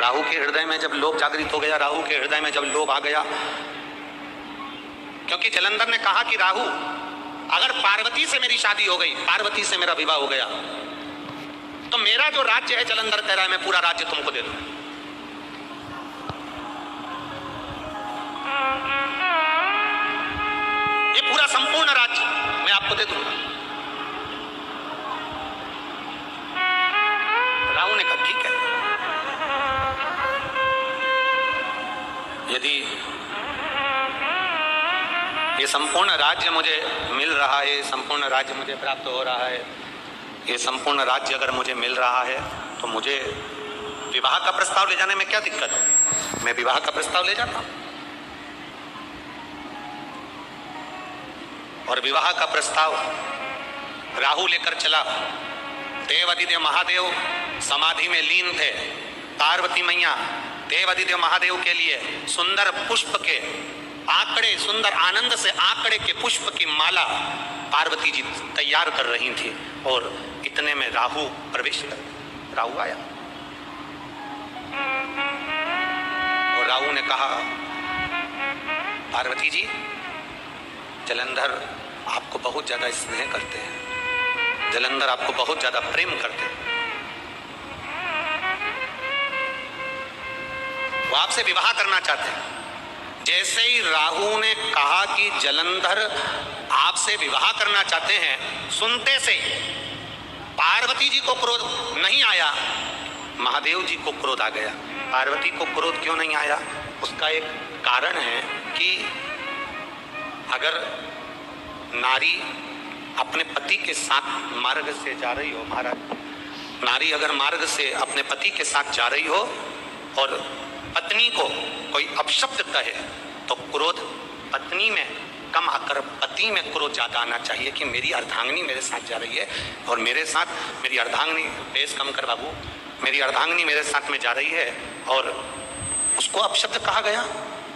राहु के हृदय में जब लोभ जागृत हो गया, राहु के हृदय में जब लोभ आ गया, क्योंकि जलंधर ने कहा कि राहु अगर पार्वती से मेरी शादी हो गई, पार्वती से मेरा विवाह हो गया, तो मेरा जो राज्य है, जलंधर कह रहा है मैं पूरा राज्य तुमको दे दूं। ये पूरा संपूर्ण राज्य मैं आपको दे दूंगा। राहु ने कहा ठीक है, यदि ये संपूर्ण राज्य मुझे मिल रहा है, संपूर्ण राज्य मुझे प्राप्त हो रहा है, ये संपूर्ण राज्य अगर मुझे मिल रहा है, तो मुझे विवाह का प्रस्ताव ले जाने में क्या दिक्कत है? मैं विवाह का प्रस्ताव ले जाता हूं। और विवाह का प्रस्ताव राहु लेकर चला। देवादिदेव महादेव समाधि में लीन थे। पार्वती मैया देवादिदेव महादेव के लिए सुंदर पुष्प के आंकड़े, सुंदर आनंद से आंकड़े के पुष्प की माला पार्वती जी तैयार कर रही थी, और इतने में राहु प्रवेश कर, राहु आया और राहु ने कहा, पार्वती जी, जलंधर आपको बहुत ज्यादा स्नेह करते हैं, जलंधर आपको बहुत ज्यादा प्रेम करते हैं, वो आपसे विवाह करना चाहते हैं। जैसे ही राहु ने कहा कि जलंधर आपसे विवाह करना चाहते हैं, सुनते से पार्वती जी को क्रोध नहीं आया, महादेव जी को क्रोध आ गया। पार्वती को क्रोध क्यों नहीं आया? उसका एक कारण है कि अगर नारी अपने पति के साथ मार्ग से जा रही हो, महाराज, नारी अगर मार्ग से अपने पति के साथ जा रही हो और पत्नी को कोई अपशब्द कहे, तो क्रोध पत्नी में कम आकर पति में क्रोध ज्यादा आना चाहिए कि मेरी अर्धांगिनी मेरे साथ जा रही है और मेरे साथ मेरी अर्धांगिनी, बेस कम कर बाबू, मेरी अर्धांगिनी मेरे साथ में जा रही है और उसको अपशब्द कहा गया,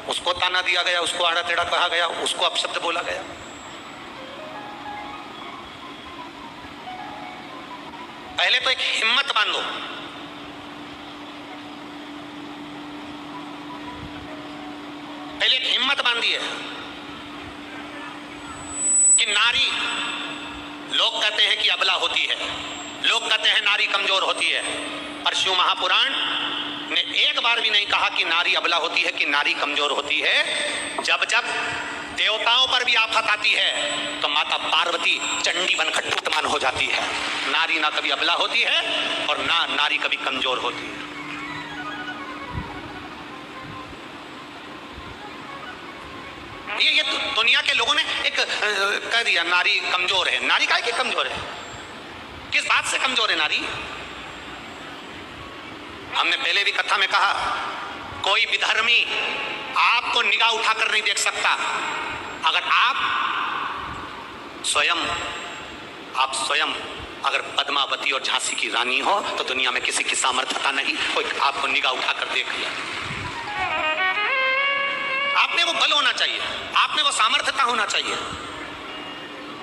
उसको ताना दिया गया, उसको आड़ा टेढ़ा कहा गया, उसको अपशब्द बोला गया। पहले तो एक हिम्मत बांधो, पहले एक हिम्मत बांधी है कि नारी, लोग कहते हैं कि अबला होती है, लोग कहते हैं नारी कमजोर होती है, पर शिव महापुराण ने एक बार भी नहीं कहा कि नारी अबला होती है, कि नारी कमजोर होती है। जब जब देवताओं पर भी आफत आती है तो माता पार्वती चंडी बनकर टूटमान हो जाती है। नारी ना कभी अबला होती है और ना नारी कभी कमजोर होती है। ये दुनिया के लोगों ने एक कह दिया नारी कमजोर है। नारी काहे की कमजोर है? किस बात से कमजोर है नारी? हमने पहले भी कथा में कहा, कोई विधर्मी आपको निगाह उठाकर नहीं देख सकता। अगर आप स्वयं अगर पद्मावती और झांसी की रानी हो तो दुनिया में किसी की सामर्थ्यता नहीं, कोई आपको निगाह उठाकर देख लिया। आप में वो बल होना चाहिए, आप में वो सामर्थ्यता होना चाहिए।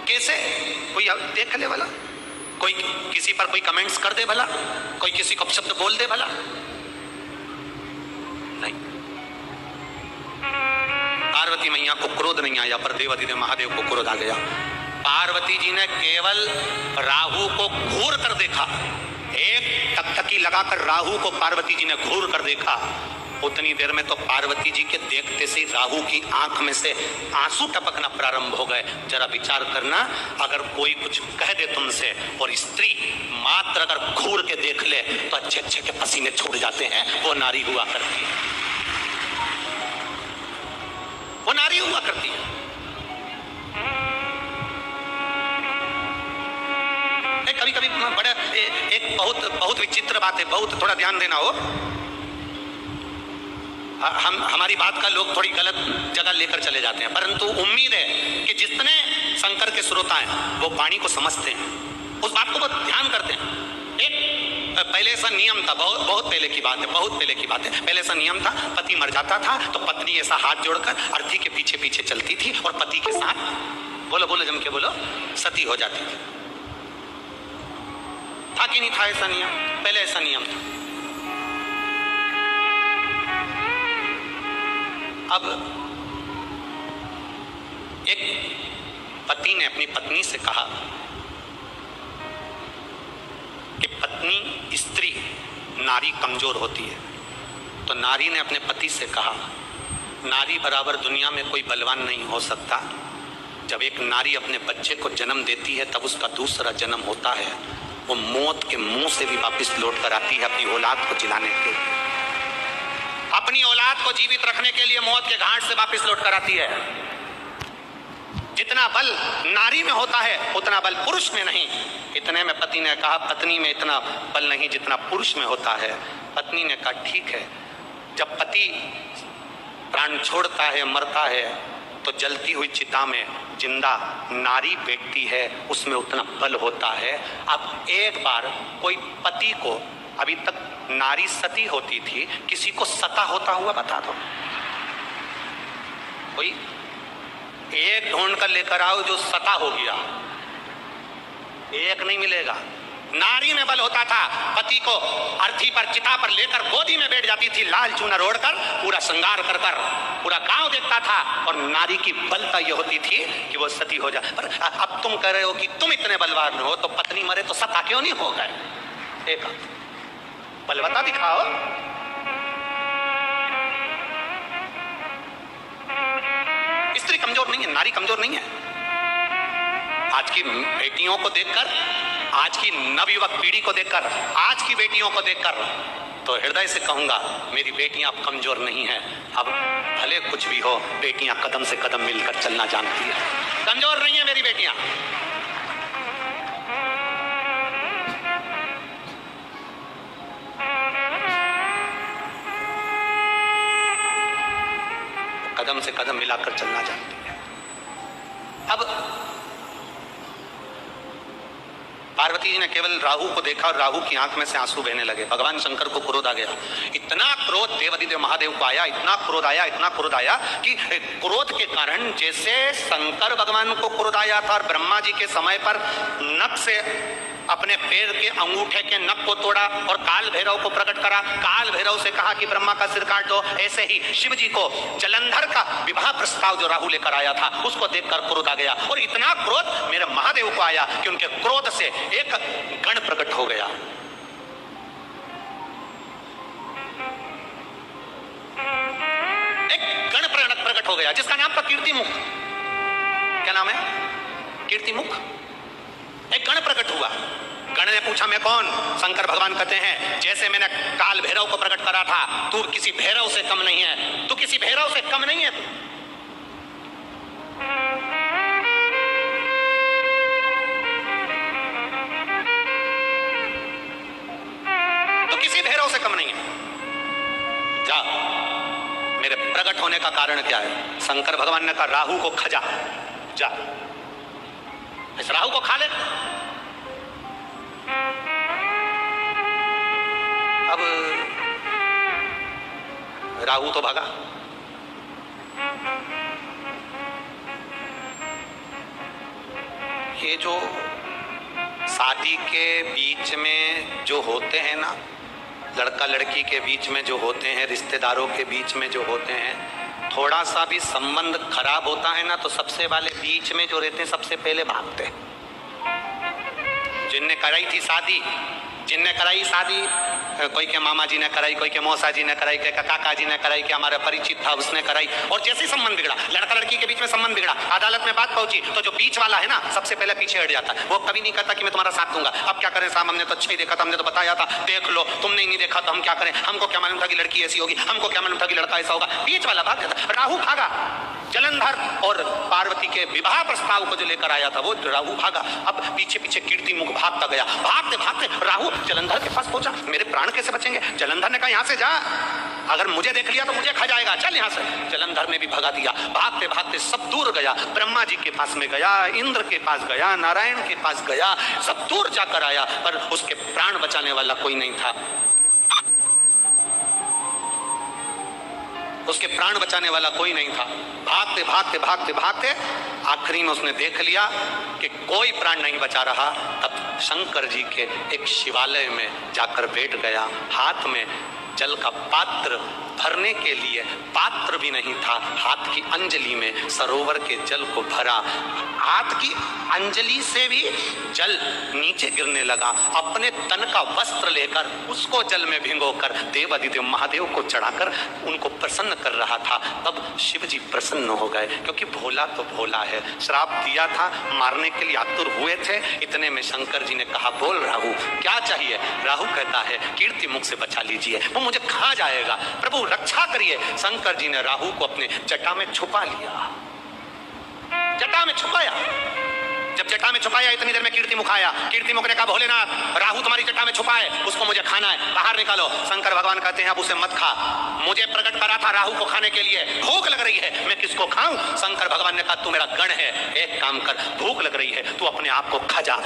कैसे? कोई देख ले भला, कोई किसी पर कोई कमेंट्स कर दे भला, कोई किसी को शब्द बोल दे भला, नहीं। पार्वती मैया को क्रोध नहीं आया, पर देवादिदेव महादेव को क्रोध आ गया। पार्वती जी ने केवल राहु को घूर कर देखा, एक टकटकी लगाकर राहु को पार्वती जी ने घूर कर देखा। उतनी देर में तो पार्वती जी के देखते से राहु की आंख में से आंसू टपकना प्रारंभ हो गए। जरा विचार करना, अगर कोई कुछ कह दे तुमसे और स्त्री मात्र अगर घूर के देख ले तो अच्छे अच्छे के पसीने छूट जाते हैं। वो नारी हुआ करती है, वो नारी हुआ करती है। कभी कभी बड़ा एक बहुत विचित्र बात है, बहुत थोड़ा ध्यान देना हो। हमारी बात का लोग थोड़ी गलत जगह लेकर चले जाते हैं, परंतु उम्मीद है कि जितने शंकर के श्रोता हैं वो वाणी को समझते हैं, उस बात को बहुत ध्यान करते हैं। एक पहले ऐसा नियम था, बहुत पहले की बात है, बहुत पहले की बात है। पहले ऐसा नियम था, पति मर जाता था तो पत्नी ऐसा हाथ जोड़कर अर्थी के पीछे पीछे चलती थी और पति के साथ, बोलो बोलो जम के बोलो, सती हो जाती थी। था कि नहीं था ऐसा नियम? पहले ऐसा नियम था। अब एक पति ने अपनी पत्नी से कहा कि पत्नी स्त्री नारी कमजोर होती है। तो नारी ने अपने पति से कहा, नारी बराबर दुनिया में कोई बलवान नहीं हो सकता। जब एक नारी अपने बच्चे को जन्म देती है तब उसका दूसरा जन्म होता है, वो मौत के मुंह से भी वापस लौट कर आती है अपनी औलाद को जिलाने के लिए, अपनी औलाद को जीवित रखने के लिए मौत के घाट से वापस लौट कर आती है। जितना बल नारी में होता है उतना बल पुरुष में नहीं। इतने में पति ने कहा, पत्नी में इतना बल नहीं जितना पुरुष में होता है। पत्नी ने कहा, ठीक है। जब पति प्राण छोड़ता है, मरता है, तो जलती हुई चिता में जिंदा नारी बैठती है, उसमें उतना बल होता है। अब एक बार कोई पति को, अभी तक नारी सती होती थी, किसी को सता होता हुआ बता दो, कोई एक ढूंढ कर लेकर आओ जो सता हो गया, एक नहीं मिलेगा। नारी में बल होता था, पति को अर्थी पर, चिता पर लेकर गोदी में बैठ जाती थी, लाल चूनर ओढ़कर, पूरा श्रृंगार कर कर पूरा गांव देखता था। और नारी की बलता यह होती थी कि वो सती हो जाए। पर अब तुम कह रहे हो कि तुम इतने बलवान हो, तो पत्नी मरे तो सता क्यों नहीं हो गए? एक बलवता दिखाओ। स्त्री कमजोर नहीं है, नारी कमजोर नहीं है। आज की बेटियों को देखकर, आज की नवयुवक पीढ़ी को देखकर, आज की बेटियों को देखकर तो हृदय से कहूंगा, मेरी बेटियां अब कमजोर नहीं हैं। अब भले कुछ भी हो, बेटियां कदम से कदम मिलकर चलना जानती है, कमजोर नहीं है मेरी बेटियां। कदम से कदम मिलाकर चलना जानती है। अब पार्वती जी ने केवल राहु को देखा और राहु की आंख में से आंसू बहने लगे। भगवान शंकर को क्रोध आ गया। इतना क्रोध देवादिदेव महादेव को आया, इतना क्रोध आया, इतना क्रोध आया कि क्रोध के कारण जैसे शंकर भगवान को क्रोध आया था और ब्रह्मा जी के समय पर नख से अपने पैर के अंगूठे के नख को तोड़ा और काल भैरव को प्रकट करा, काल भैरव से कहा कि ब्रह्मा का सिर काट दो, ऐसे ही शिव जी को जलंधर का विवाह प्रस्ताव जो राहु लेकर आया था उसको देखकर क्रोध आ गया। और इतना क्रोध मेरे महादेव को आया कि उनके क्रोध से एक गण प्रकट हो गया। एक गण प्रकट हो गया जिसका नाम था कीर्तिमुख। क्या नाम है? कीर्तिमुख। एक गण प्रकट हुआ। गण ने पूछा, मैं कौन? शंकर भगवान कहते हैं, जैसे मैंने काल भैरव को प्रकट करा था, तू किसी भैरव से कम नहीं है, तू किसी भैरव से कम नहीं है। तो किसी भैरव से कम नहीं है। जा, मेरे प्रकट होने का कारण क्या है? शंकर भगवान ने कहा, राहु को खजा, जा इस राहु को खा ले। अब राहु तो भागा। ये जो शादी के बीच में जो होते हैं ना, लड़का लड़की के बीच में जो होते हैं, रिश्तेदारों के बीच में जो होते हैं, थोड़ा सा भी संबंध खराब होता है ना तो सबसे वाले बीच में जो रहते हैं सबसे पहले भागते। जिनने कराई थी शादी, जिनने कराई शादी, कोई के मामा जी ने कराई, कोई के मौसा जी ने कराई, कोई के काका जी ने कराई, कि हमारा परिचित था उसने कराई, और जैसे संबंध बिगड़ा, लड़का लड़की के बीच में संबंध बिगड़ा, अदालत में बात पहुंची, तो जो बीच वाला है ना सबसे पहले पीछे हट जाता है। वो कभी नहीं कहता कि मैं तुम्हारा साथ दूंगा। अब क्या करें साहब, हमने तो अच्छा ही देखा था, हमने तो बताया था, देख लो, तुमने नहीं देखा तो हम क्या करें, हमको क्या मालूम था कि लड़की ऐसी होगी, हमको क्या मालूम था कि लड़का ऐसा होगा। बीच वाला भाग जाता। राहु भागा। जलंधर और पार्वती के विवाह प्रस्ताव को जो लेकर आया था वो राहु भागा। अब पीछे पीछे कीर्तिमुख भागता गया। भागते भागते राहु जलंधर के पास पहुंचा। मेरे प्राण कैसे बचेंगे? जलंधर ने कहा, यहाँ से जा, अगर मुझे देख लिया तो मुझे खा जाएगा, चल यहाँ से। जलंधर ने भी भगा दिया। भागते भागते सब दूर गया। ब्रह्मा जी के पास में गया, इंद्र के पास गया, नारायण के पास गया, सब दूर जाकर आया, पर उसके प्राण बचाने वाला कोई नहीं था। उसके प्राण बचाने वाला कोई नहीं था। भागते भागते भागते भागते आखिरी में उसने देख लिया कि कोई प्राण नहीं बचा रहा। तब शंकर जी के एक शिवालय में जाकर बैठ गया। हाथ में जल का पात्र भरने के लिए पात्र भी नहीं था, हाथ की अंजलि में सरोवर के जल को भरा। हाथ की अंजलि से भी जल नीचे गिरने लगा। अपने तन का वस्त्र लेकर उसको जल में भिगोकर देवादिदेव महादेव को चढ़ाकर उनको प्रसन्न कर रहा था। तब शिव जी प्रसन्न हो गए, क्योंकि भोला तो भोला है। श्राप दिया था, मारने के लिए आतुर हुए थे। इतने में शंकर जी ने कहा, बोल राहु क्या चाहिए? राहु कहता है, कीर्ति मुख से बचा लीजिए, वो मुझे खा जाएगा, प्रभु रक्षा करिए। शंकर जी ने राहु को अपने जटा में छुपा लिया, जटा में छुपाया। जब जटा में छुपाया, इतनी देर में कीर्ति मुख आया। कीर्ति मुख ने कहा, भोलेनाथ राहु तुम्हारी जटा में छुपा है, उसको मुझे खाना है, बाहर निकालो। शंकर भगवान कहते हैं, अब उसे मत खा, मुझे प्रकट करा था राहु को खाने के लिए, भूख लग रही है, मैं किसको खाऊं? शंकर भगवान ने कहा, तू मेरा गण है, एक काम कर, भूख लग रही है, तू अपने आप को खा जा।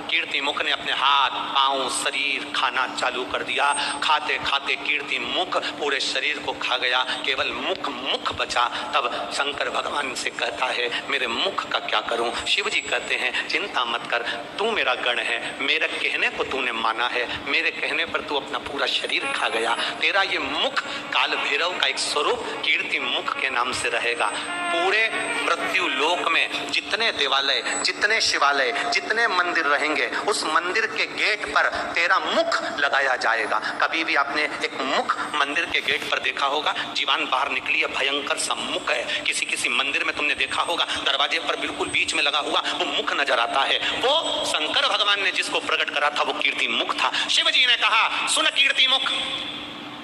कीर्ति मुख ने अपने हाथ पांव शरीर खाना चालू कर दिया। खाते खाते कीर्ति मुख पूरे शरीर को खा गया, केवल मुख बचा। तब शंकर भगवान से कहता है, मेरे मुख का क्या करूं? शिव जी कहते हैं, चिंता मत कर, तू मेरा गण है, मेरे कहने को तूने माना है, मेरे कहने पर तू अपना पूरा शरीर खा गया। तेरा ये मुख काल भैरव का एक स्वरूप कीर्ति मुख के नाम से रहेगा। पूरे मृत्यु लोक में जितने देवालय, जितने शिवालय, जितने मंदिर रहेंगे, उस मंदिर के गेट पर तेरा मुख लगाया जाएगा। कभी भी आपने एक मुख मंदिर के गेट पर देखा होगा? जीवान बाहर निकली है, भयंकर सा मुख है। किसी किसी मंदिर में तुमने देखा होगा, दरवाजे पर बिल्कुल बीच में लगा हुआ वो मुख नजर आता है। वो शंकर भगवान ने जिसको प्रकट करा था, वो कीर्ति मुख था। शिव जी ने कहा, सुन कीर्ति मुख,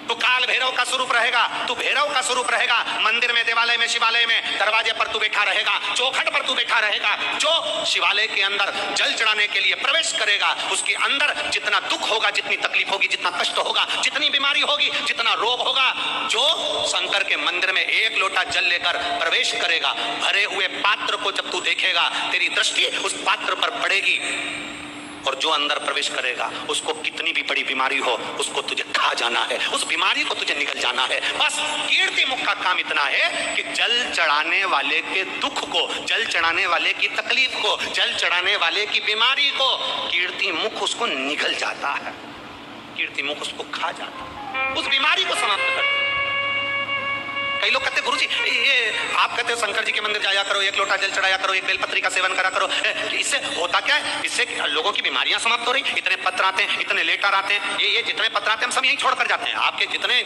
तू काल भैरव का स्वरूप रहेगा, तू भैरव का स्वरूप रहेगा। मंदिर में, देवालय में, शिवालय में दरवाजे पर तू बैठा रहेगा, चौखट पर तू बैठा रहेगा। जो शिवालय के अंदर जल चढ़ाने के लिए प्रवेश करेगा, उसके अंदर जितना दुख होगा, जितनी तकलीफ होगी, जितना कष्ट होगा, जितनी बीमारी होगी, जितना रोग होगा, जो शंकर के मंदिर में एक लोटा जल लेकर प्रवेश करेगा, भरे हुए पात्र को जब तू देखेगा, तेरी दृष्टि उस पात्र पर पड़ेगी, और जो अंदर प्रवेश करेगा उसको कितनी भी बड़ी बीमारी हो, उसको तुझे खा जाना है, उस बीमारी को तुझे निकल जाना है। बस कीर्ति मुख का काम इतना है कि जल चढ़ाने वाले के दुख को, जल चढ़ाने वाले की तकलीफ को, जल चढ़ाने वाले की बीमारी को कीर्ति मुख उसको निगल जाता है, कीर्ति मुख उसको खा जाता है, उस बीमारी को समाप्त करता है। कई लोग कहते, गुरुजी ये आप कहते हो शंकर जी के मंदिर जाया करो, एक लोटा जल चढ़ाया करो, एक बेलपत्री का सेवन करा करो, इससे होता क्या है? इससे लोगों की बीमारियां समाप्त हो रही। इतने पत्र आते हैं, इतने लेटर आते हैं, ये जितने पत्र आते हैं हम सब यहीं छोड़ कर जाते हैं। आपके जितने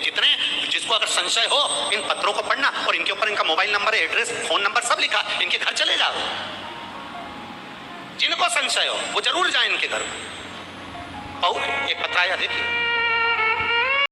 जिसको अगर संशय हो, इन पत्रों को पढ़ना, और इनके ऊपर इनका mobile number, address, phone number सब लिखा, इनके घर चले जाओ। जिनको संशय हो वो जरूर जाए इनके घर। एक पत्र आया, देखिए,